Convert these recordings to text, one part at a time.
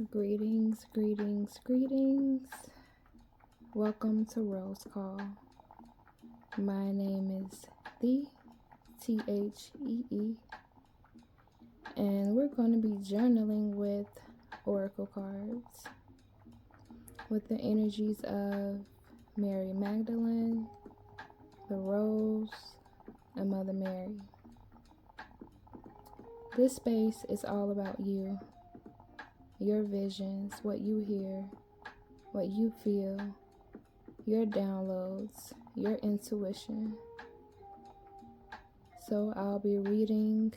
Greetings, greetings, greetings. Welcome to Rose Call. My name is Thee, and we're going to be journaling with oracle cards with the energies of Mary Magdalene, the Rose, and Mother Mary. This space is all about you, your visions, what you hear, what you feel, your downloads, your intuition. So I'll be reading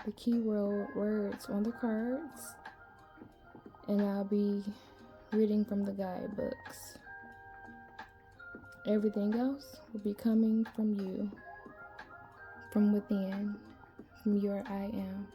the keyword words on the cards, and I'll be reading from the guidebooks. Everything else will be coming from you, from within, from your I am.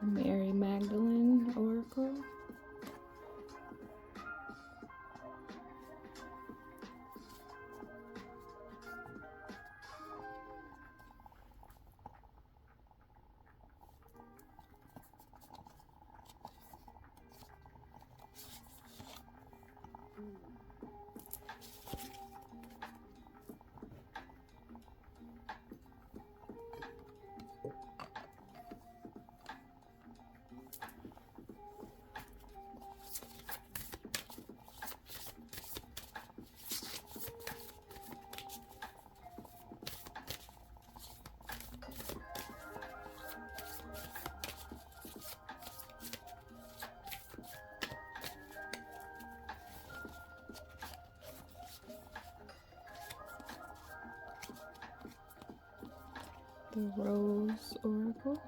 Mary Magdalene Oracle. The Rose Oracle.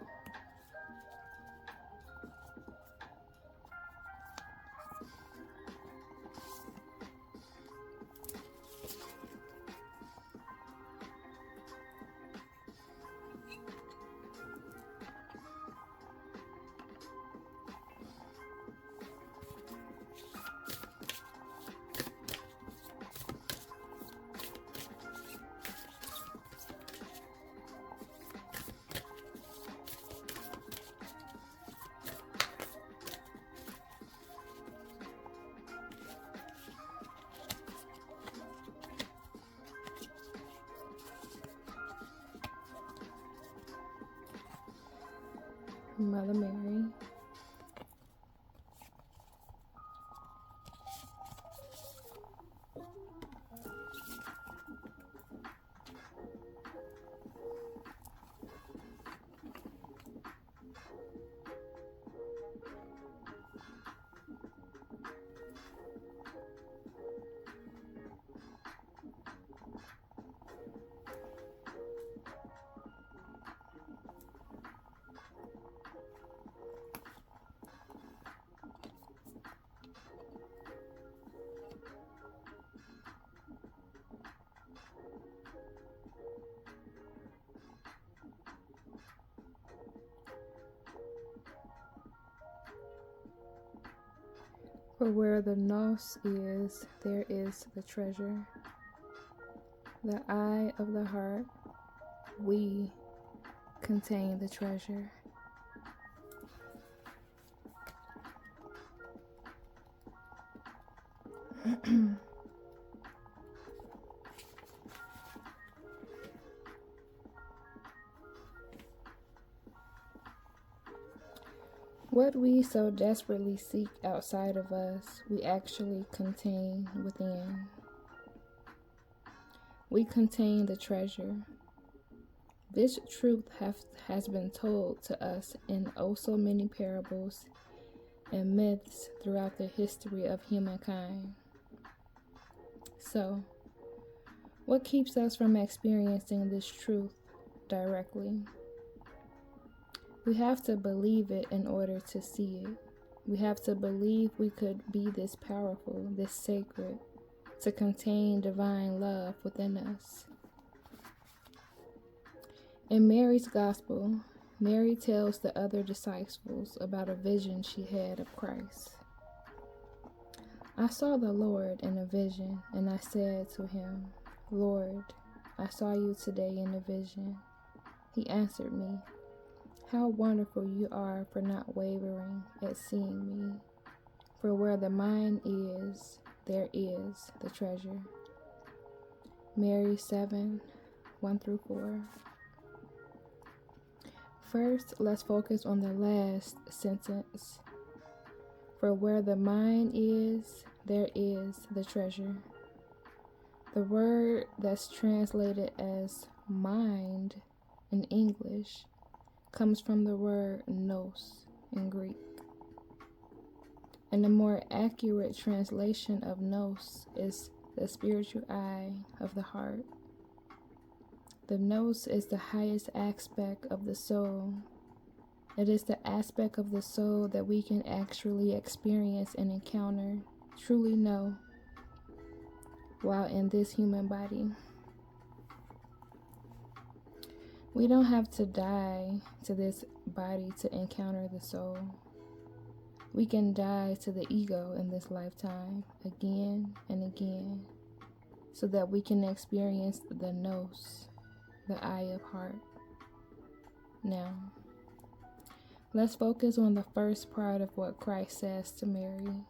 Mother Mary. For where the nos is, there is the treasure. The eye of the heart, we contain the treasure. What we so desperately seek outside of us, we actually contain within. We contain the treasure. This truth has been told to us in oh so many parables and myths throughout the history of humankind. So, What keeps us from experiencing this truth directly? We have to believe it in order to see it. We have to believe we could be this powerful, this sacred, to contain divine love within us. In Mary's Gospel, Mary tells the other disciples about a vision she had of Christ. I saw the Lord in a vision, and I said to him, Lord, I saw you today in a vision. He answered me, how wonderful you are for not wavering at seeing me. For where the mind is, there is the treasure. Mary 7, 1-4. First, let's focus on the last sentence. For where the mind is, there is the treasure. The word that's translated as mind in English comes from the word nous in Greek. And the more accurate translation of nous is the spiritual eye of the heart. The nous is the highest aspect of the soul. It is the aspect of the soul that we can actually experience and encounter, truly know, while in this human body. We don't have to die to this body to encounter the soul. We can die to the ego in this lifetime again and again, so that we can experience the nous, the eye of heart. Now, let's focus on the first part of what Christ says to Mary.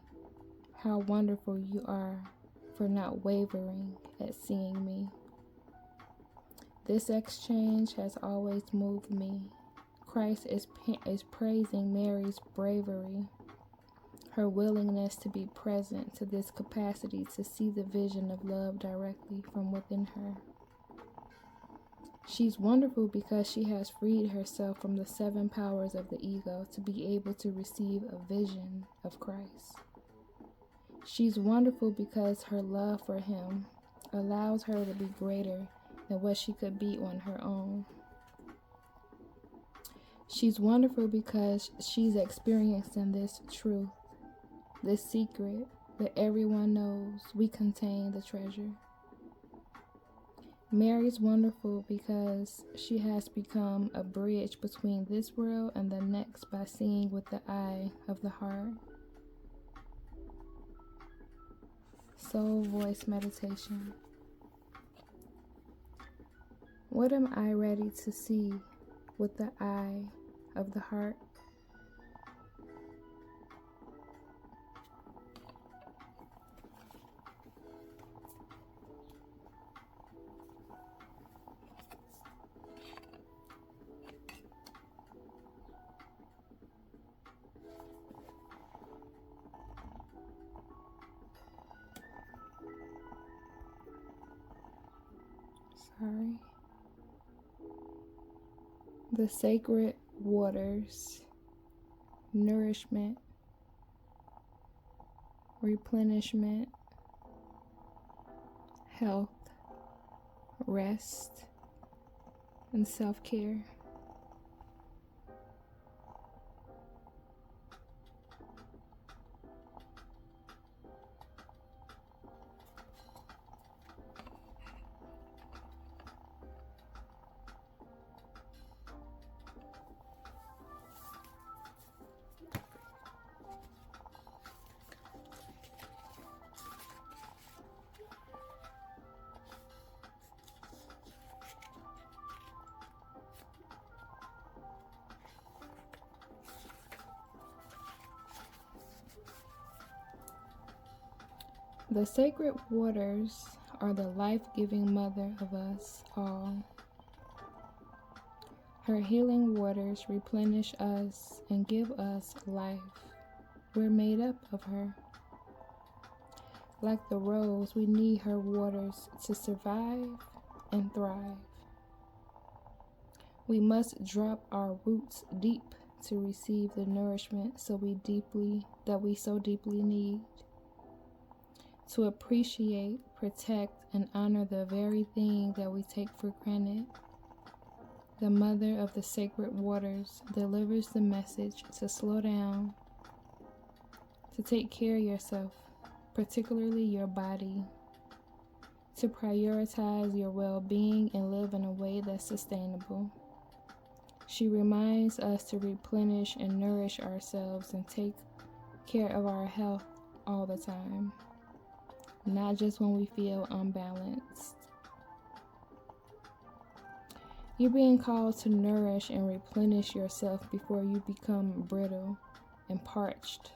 How wonderful you are for not wavering at seeing me. This exchange has always moved me. Christ is praising Mary's bravery, her willingness to be present to this capacity to see the vision of love directly from within her. She's wonderful because she has freed herself from the 7 powers of the ego to be able to receive a vision of Christ. She's wonderful because her love for him allows her to be greater than what she could be on her own. She's wonderful because she's experiencing this truth, this secret that everyone knows we contain the treasure. Mary's wonderful because she has become a bridge between this world and the next by seeing with the eye of the heart. Soul Voice Meditation. What am I ready to see with the eye of the heart? The sacred waters, nourishment, replenishment, health, rest, and self-care. The sacred waters are the life-giving mother of us all. Her healing waters replenish us and give us life. We're made up of her. Like the rose, we need her waters to survive and thrive. We must drop our roots deep to receive the nourishment that we so deeply need. To appreciate protect, and honor the very thing that we take for granted. The mother of the sacred waters delivers the message to slow down, to take care of yourself, particularly your body, to prioritize your well-being and live in a way that's sustainable. She reminds us to replenish and nourish ourselves and take care of our health all the time, not just when we feel unbalanced. You're being called to nourish and replenish yourself before you become brittle and parched.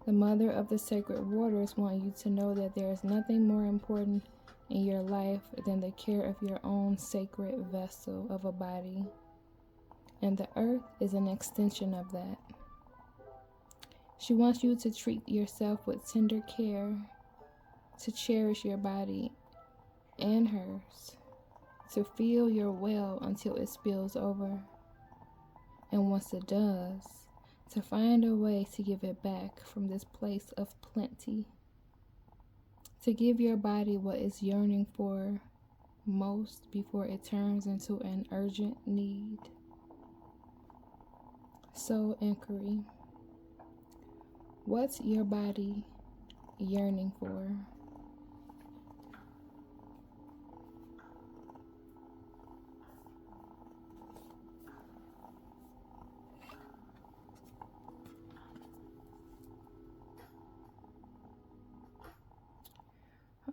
The mother of the sacred waters wants you to know that there is nothing more important in your life than the care of your own sacred vessel of a body. And the earth is an extension of that. She wants you to treat yourself with tender care, to cherish your body and hers, to feel your well until it spills over. And once it does, to find a way to give it back from this place of plenty. To give your body what it's yearning for most before it turns into an urgent need. Soul inquiry. What's your body yearning for?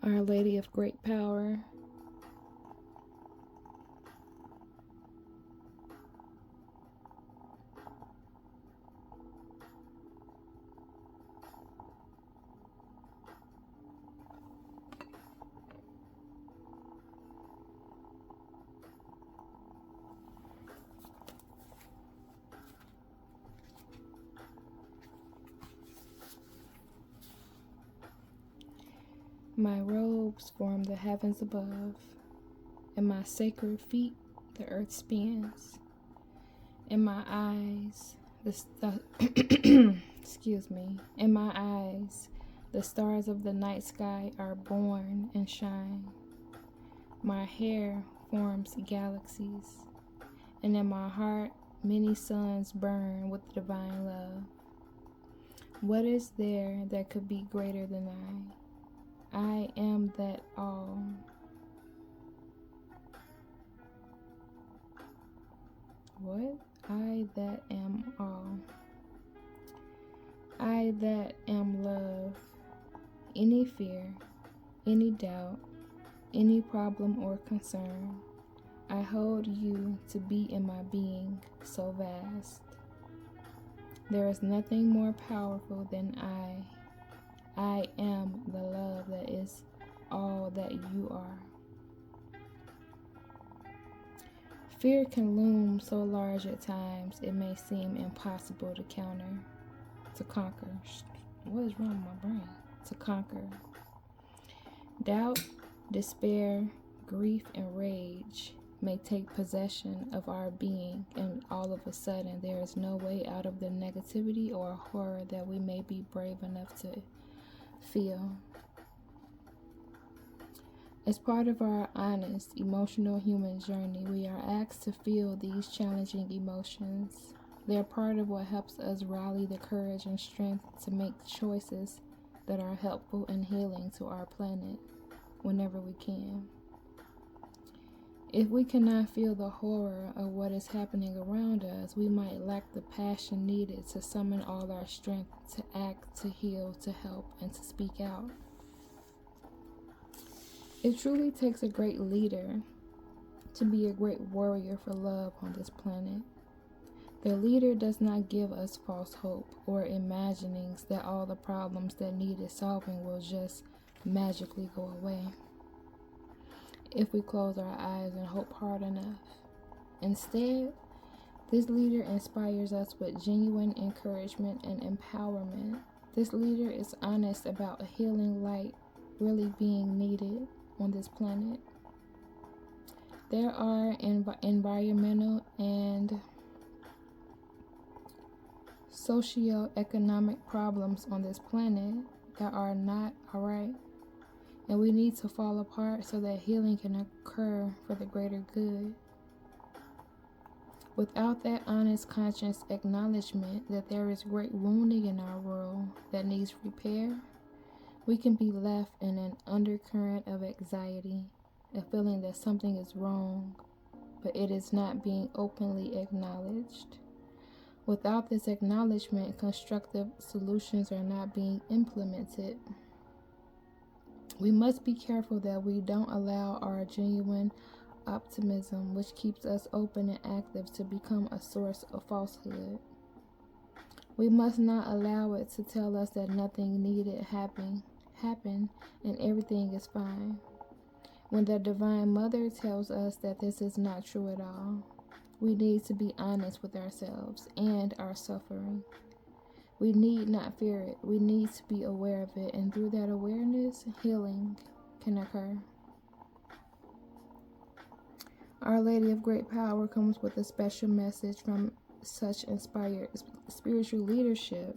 Our Lady of Great Power. My robes form the heavens above, and my sacred feet the earth spins. In my eyes, In my eyes, the stars of the night sky are born and shine. My hair forms galaxies, and in my heart, many suns burn with divine love. What is there that could be greater than I? I am that all. What? I that am all. I that am love. Any fear, any doubt, any problem or concern, I hold you to be in my being so vast. There is nothing more powerful than I. I am the love that is all that you are. Fear can loom so large at times it may seem impossible to conquer. What is wrong with my brain? To conquer. Doubt, despair, grief, and rage may take possession of our being, and all of a sudden there is no way out of the negativity or horror that we may be brave enough to feel. As part of our honest, emotional human journey, we are asked to feel these challenging emotions. They're part of what helps us rally the courage and strength to make choices that are helpful and healing to our planet whenever we can. If we cannot feel the horror of what is happening around us, we might lack the passion needed to summon all our strength to act, to heal, to help, and to speak out. It truly takes a great leader to be a great warrior for love on this planet. The leader does not give us false hope or imaginings that all the problems that needed solving will just magically go away if we close our eyes and hope hard enough. Instead, this leader inspires us with genuine encouragement and empowerment. This leader is honest about a healing light really being needed on this planet. There are environmental and socioeconomic problems on this planet that are not alright. and we need to fall apart so that healing can occur for the greater good. Without that honest conscious acknowledgement that there is great wounding in our world that needs repair, we can be left in an undercurrent of anxiety, a feeling that something is wrong, but it is not being openly acknowledged. Without this acknowledgement, constructive solutions are not being implemented. We must be careful that we don't allow our genuine optimism, which keeps us open and active, to become a source of falsehood. We must not allow it to tell us that nothing needed happen and everything is fine, when the Divine Mother tells us that this is not true at all. We need to be honest with ourselves and our suffering. We need not fear it. We need to be aware of it, and through that awareness, healing can occur. Our Lady of Great Power comes with a special message from such inspired spiritual leadership,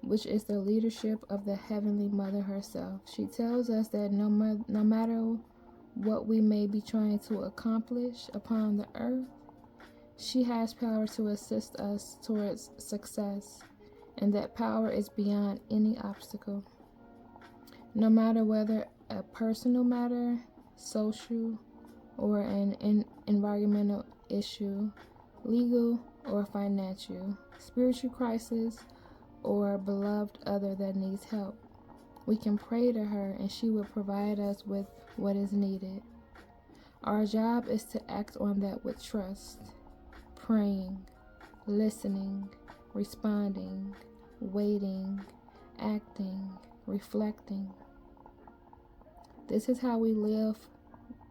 which is the leadership of the Heavenly Mother herself. She tells us that no matter what we may be trying to accomplish upon the earth, she has power to assist us towards success, and that power is beyond any obstacle. No matter whether a personal matter, social, or an environmental issue, legal or financial, spiritual crisis, or a beloved other that needs help, we can pray to her and she will provide us with what is needed. Our job is to act on that with trust, praying, listening, responding, waiting, acting, reflecting. This is how we live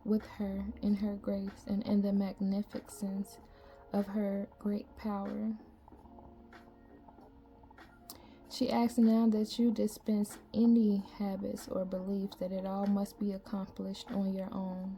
with her in her grace and in the magnificence of her great power. She asks now that you dispense any habits or beliefs, that it all must be accomplished on your own.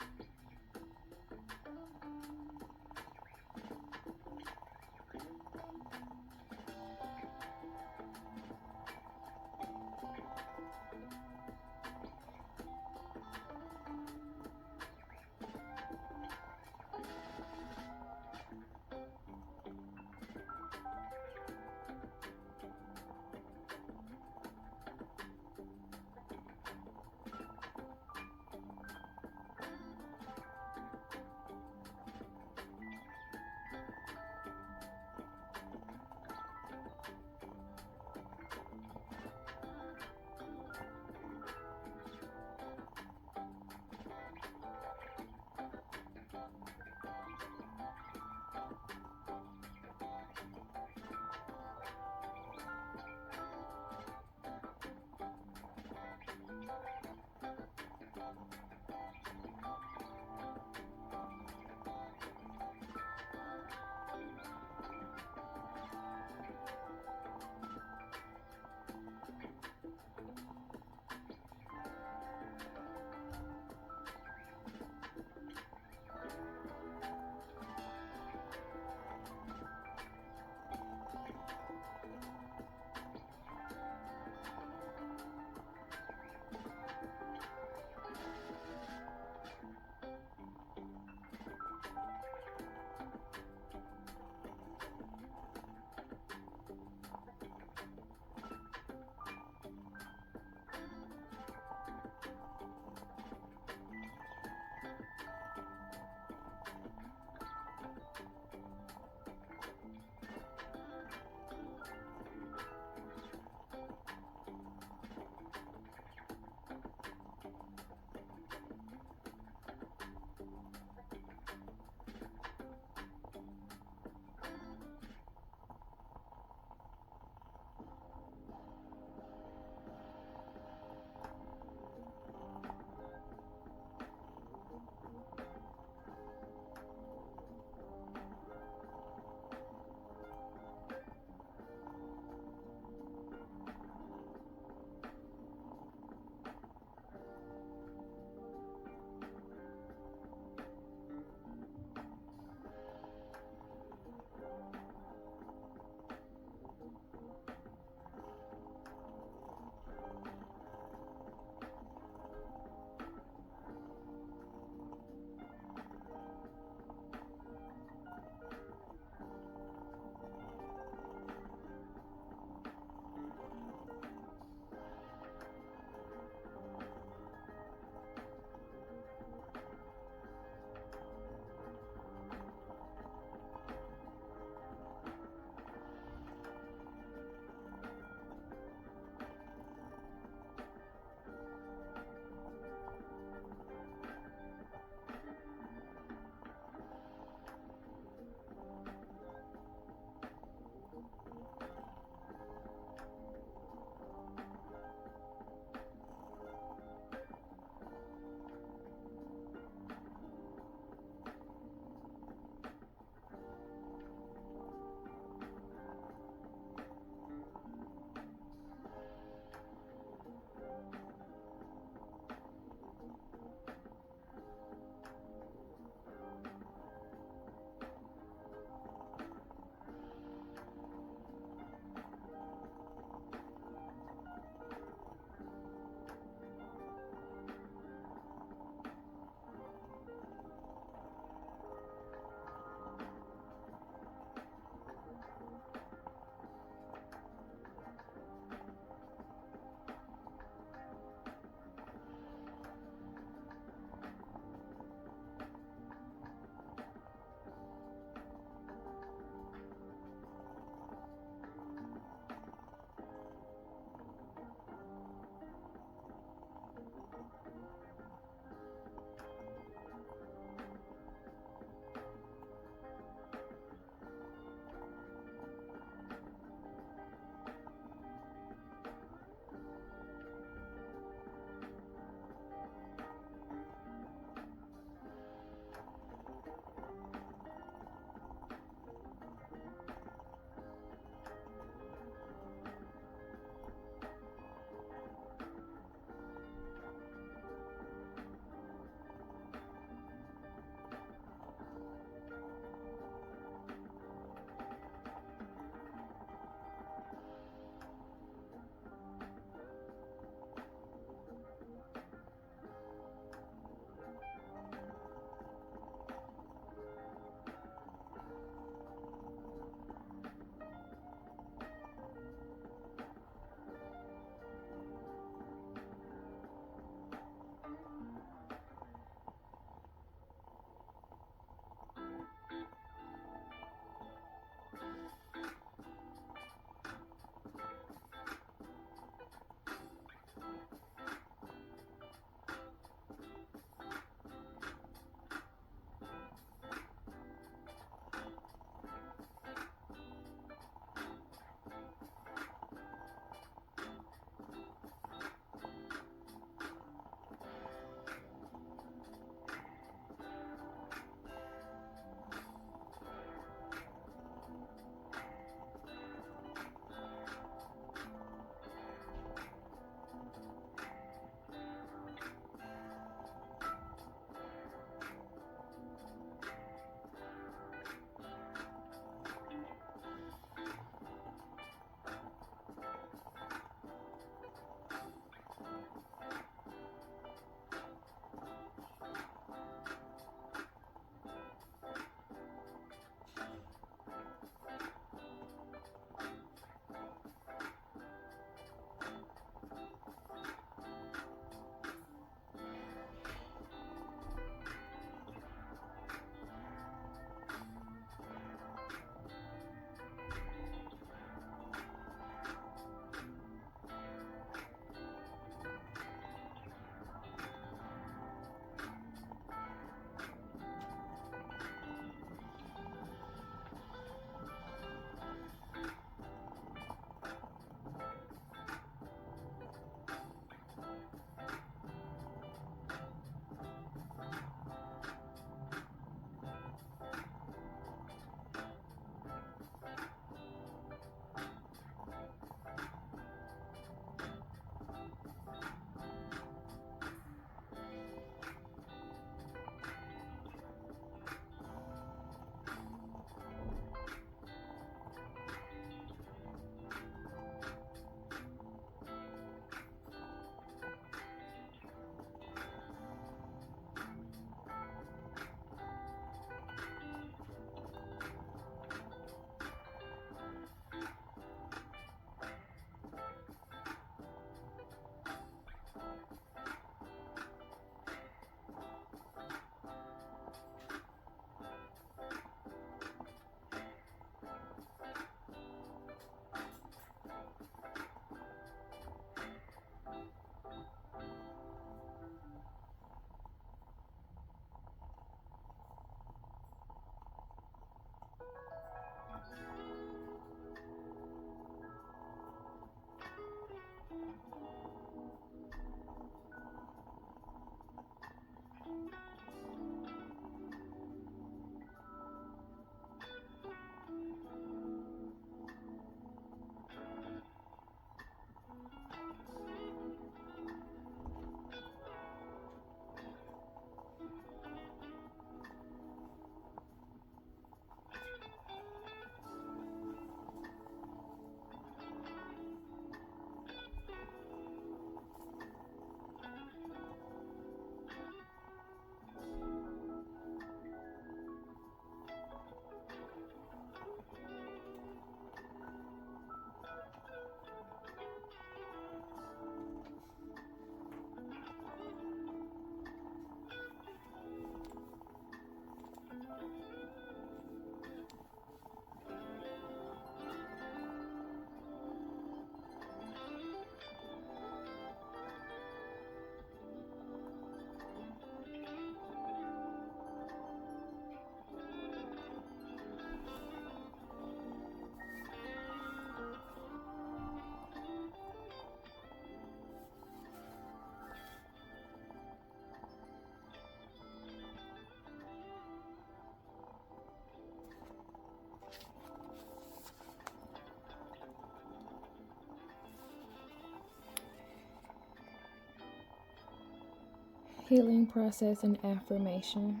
Healing process and affirmation.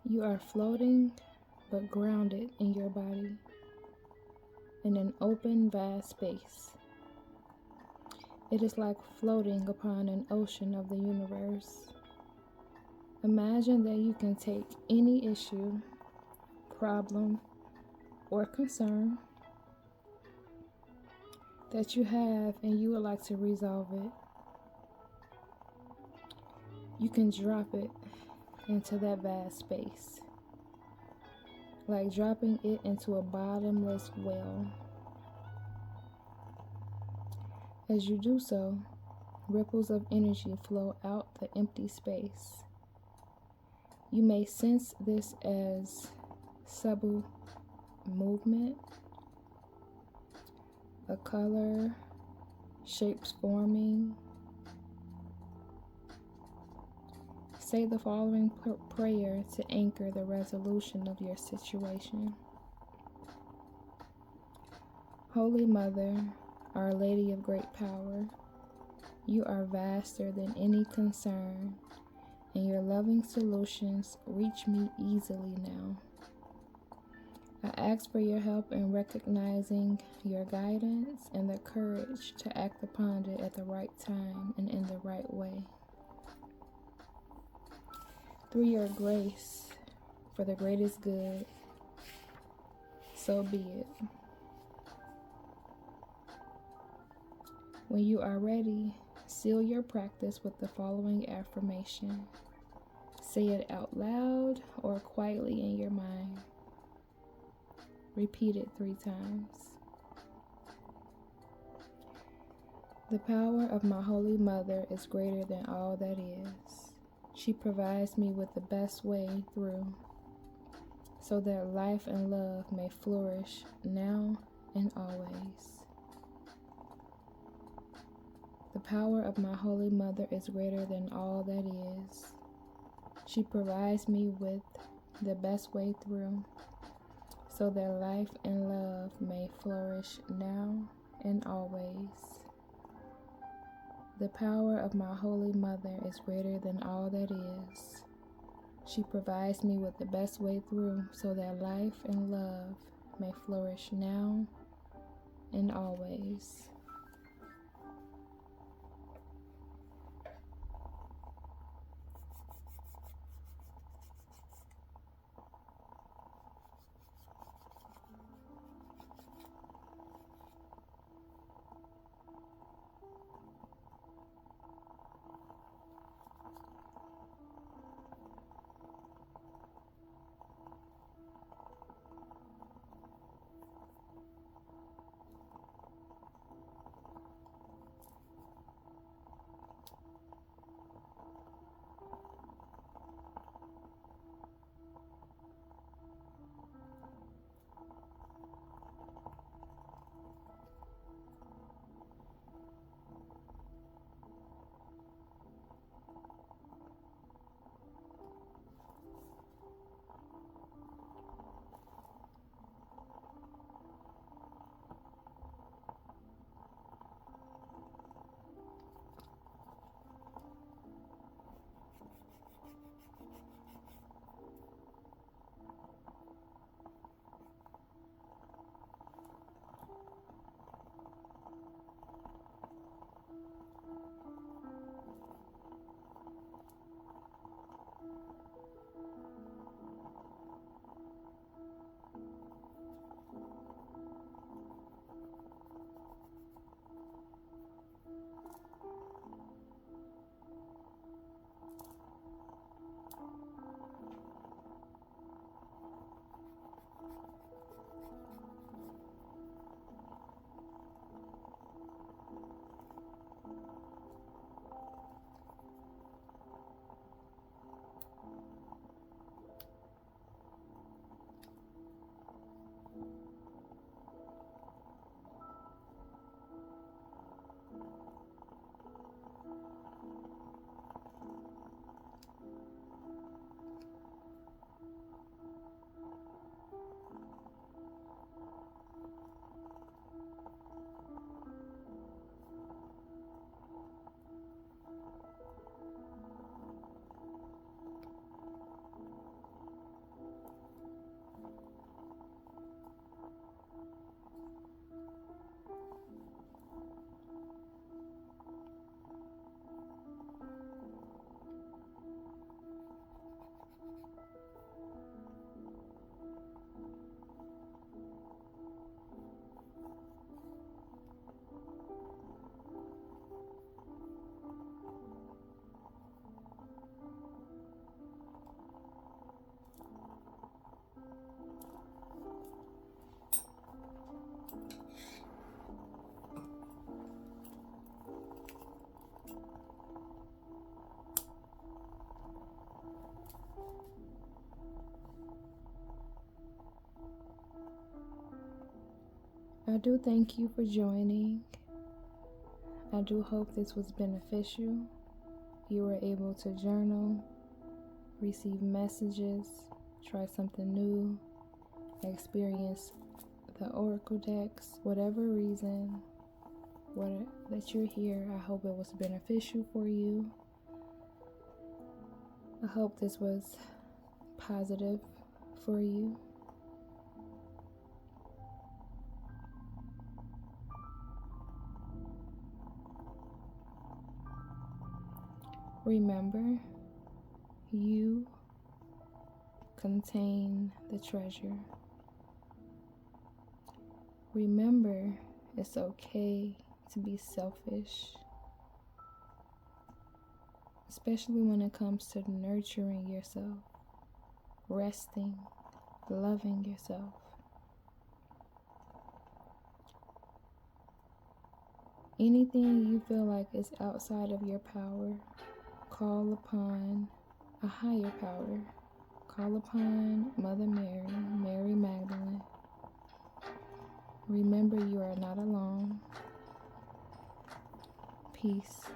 You are floating but grounded in your body in an open, vast space. It is like floating upon an ocean of the universe. Imagine that you can take any issue, problem, or concern that you have and you would like to resolve it. You can drop it into that vast space, like dropping it into a bottomless well. As you do so, ripples of energy flow out the empty space. You may sense this as subtle movement, a color, shapes forming. Say the following prayer to anchor the resolution of your situation. Holy Mother, Our Lady of Great Power, you are vaster than any concern, and your loving solutions reach me easily now. I ask for your help in recognizing your guidance and the courage to act upon it at the right time and in the right way. Through your grace, for the greatest good, so be it. When you are ready, seal your practice with the following affirmation. Say it out loud or quietly in your mind. Repeat it 3 times. The power of my Holy Mother is greater than all that is. She provides me with the best way through, so that life and love may flourish now and always. The power of my Holy Mother is greater than all that is. She provides me with the best way through, so that life and love may flourish now and always. The power of my Holy Mother is greater than all that is. She provides me with the best way through, so that life and love may flourish now and always. I do thank you for joining. I do hope this was beneficial. You were able to journal, receive messages, try something new, experience the oracle decks, whatever reason that you're here. I hope it was beneficial for you. I hope this was positive for you. Remember, you contain the treasure. Remember, it's okay to be selfish, especially when it comes to nurturing yourself, resting, loving yourself. Anything you feel like is outside of your power, call upon a higher power. Call upon Mother Mary, Mary Magdalene. Remember, you are not alone. Peace.